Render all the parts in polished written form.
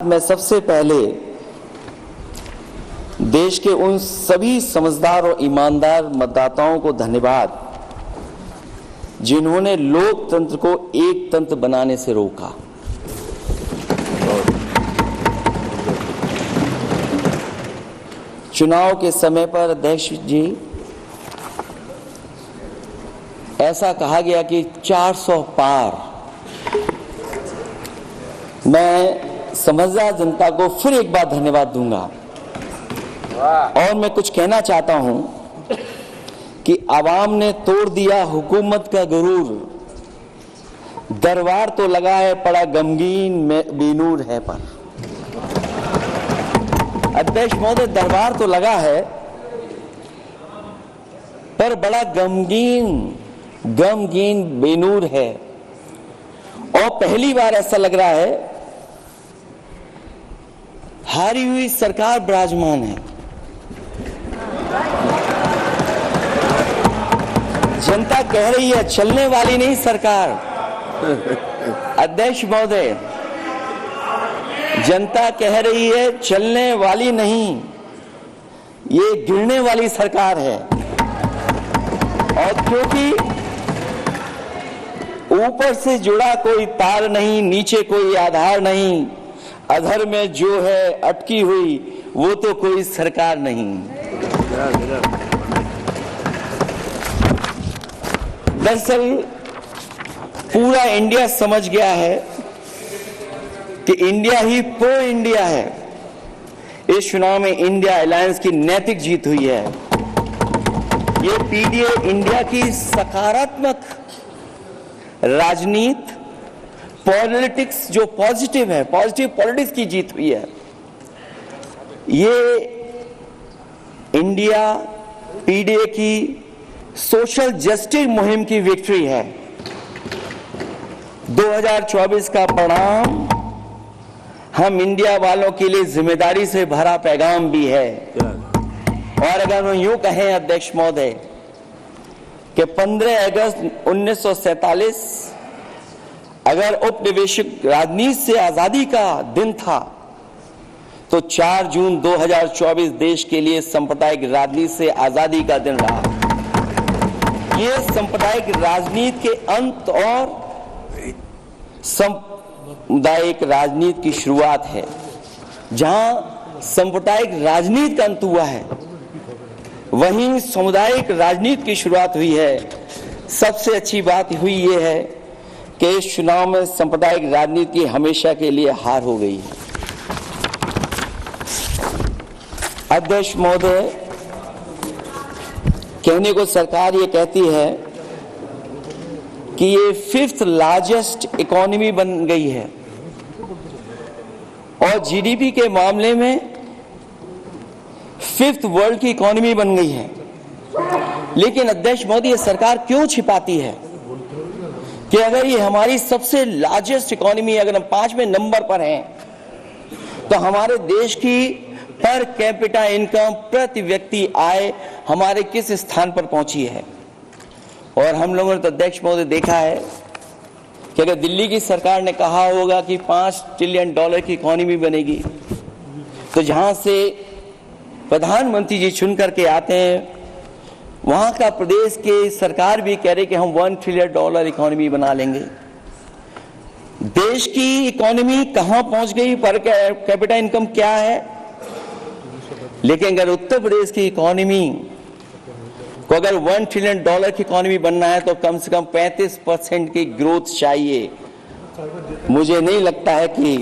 मैं सबसे पहले देश के उन सभी समझदार और ईमानदार मतदाताओं को धन्यवाद जिन्होंने लोकतंत्र को एक तंत्र बनाने से रोका। चुनाव के समय पर अध्यक्ष जी ऐसा कहा गया कि 400 पार। मैं समझदार जनता को फिर एक बार धन्यवाद दूंगा और मैं कुछ कहना चाहता हूं कि आवाम ने तोड़ दिया हुकूमत का गुरूर। दरबार तो लगा है पड़ा गमगीन में बेनूर है पर। अध्यक्ष महोदय, दरबार तो लगा है पर बड़ा गमगीन बेनूर है। और पहली बार ऐसा लग रहा है हारी हुई सरकार विराजमान है। जनता कह रही है चलने वाली नहीं सरकार। अध्यक्ष महोदय, जनता कह रही है चलने वाली नहीं, ये गिरने वाली सरकार है। और क्योंकि ऊपर से जुड़ा कोई तार नहीं, नीचे कोई आधार नहीं, अधर में जो है अटकी हुई वो तो कोई सरकार नहीं। दरअसल पूरा इंडिया समझ गया है कि इंडिया ही प्रो इंडिया है। इस चुनाव में इंडिया अलायंस की नैतिक जीत हुई है। ये पीडीए इंडिया की सकारात्मक राजनीति, पॉलिटिक्स जो पॉजिटिव है, पॉजिटिव पॉलिटिक्स की जीत हुई है। ये इंडिया पीडीए की सोशल जस्टिस मुहिम की विक्ट्री है। 2024 का परिणाम हम इंडिया वालों के लिए जिम्मेदारी से भरा पैगाम भी है। और अगर हम यूं कहें अध्यक्ष महोदय कि 15 अगस्त 1947 अगर उपनिवेशिक राजनीति से आजादी का दिन था तो 4 जून 2024 देश के लिए सांप्रदायिक राजनीति से आजादी का दिन रहा। ये सांप्रदायिक राजनीति के अंत और सांप्रदायिक राजनीति की शुरुआत है। जहां सांप्रदायिक राजनीति का अंत हुआ है वहीं सामुदायिक राजनीति की शुरुआत हुई है। सबसे अच्छी बात हुई ये है कि इस चुनाव में सांप्रदायिक राजनीति की हमेशा के लिए हार हो गई है। अध्यक्ष महोदय, कहने को सरकार ये कहती है कि ये 5th लार्जेस्ट इकोनॉमी बन गई है और जीडीपी के मामले में 5th वर्ल्ड की इकोनॉमी बन गई है। लेकिन अध्यक्ष महोदय, ये सरकार क्यों छिपाती है कि अगर ये हमारी सबसे लार्जेस्ट इकोनॉमी, अगर हम 5वें नंबर पर हैं, तो हमारे देश की पर कैपिटा इनकम, प्रति व्यक्ति आय हमारे किस स्थान पर पहुंची है। और हम लोगों ने तो अध्यक्ष महोदय देखा है कि अगर दिल्ली की सरकार ने कहा होगा कि $5 ट्रिलियन की इकोनॉमी बनेगी, तो जहां से प्रधानमंत्री जी चुन करके आते हैं वहां का प्रदेश के सरकार भी कह रहे कि हम $1 ट्रिलियन इकोनॉमी बना लेंगे। देश की इकोनॉमी कहां पहुंच गई, पर कैपिटा इनकम क्या है। लेकिन अगर उत्तर प्रदेश की इकोनॉमी को अगर $1 ट्रिलियन की इकोनॉमी बनना है तो कम से कम 35% की ग्रोथ चाहिए। मुझे नहीं लगता है कि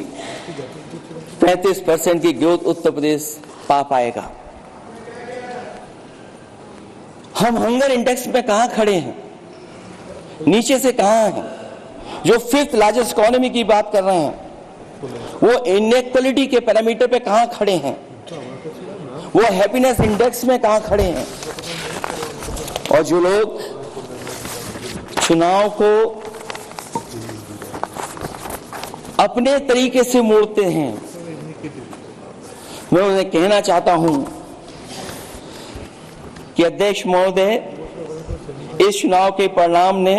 35% की ग्रोथ उत्तर प्रदेश पा पाएगा। हम हंगर इंडेक्स में कहां खड़े हैं, नीचे से कहां हैं। जो 5th लार्जेस्ट इकोनॉमी की बात कर रहे हैं वो इनइक्वालिटी के पैरामीटर पे कहां खड़े हैं, वो हैप्पीनेस इंडेक्स में कहां खड़े हैं। और जो लोग चुनाव को अपने तरीके से मोड़ते हैं, मैं उन्हें कहना चाहता हूं कि अध्यक्ष महोदय, इस चुनाव के परिणाम ने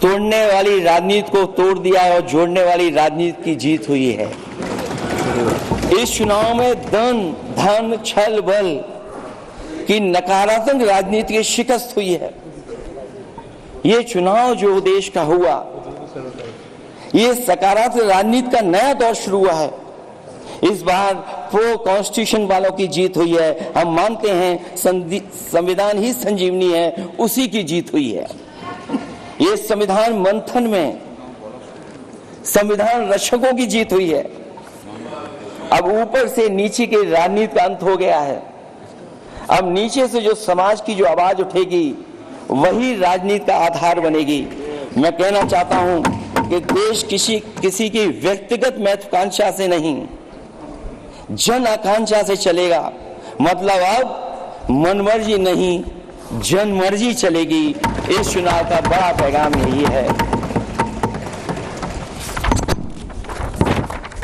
तोड़ने वाली राजनीति को तोड़ दिया है और जोड़ने वाली राजनीति की जीत हुई है। इस चुनाव में धन छल बल की नकारात्मक राजनीति की शिकस्त हुई है। ये चुनाव जो देश का हुआ, ये सकारात्मक राजनीति का नया दौर शुरू हुआ है। इस बार प्रो कॉन्स्टिट्यूशन वालों की जीत हुई है। हम मानते हैं संविधान ही संजीवनी है, उसी की जीत हुई है। ये संविधान मंथन में संविधान रक्षकों की जीत हुई है। अब ऊपर से नीचे की राजनीति का अंत हो गया है। अब नीचे से जो समाज की जो आवाज उठेगी वही राजनीति का आधार बनेगी। मैं कहना चाहता हूं कि देश किसी की व्यक्तिगत महत्वाकांक्षा से नहीं, जन आकांक्षा से चलेगा। मतलब अब मनमर्जी नहीं, जनमर्जी चलेगी। इस चुनाव का बड़ा पैगाम यही है।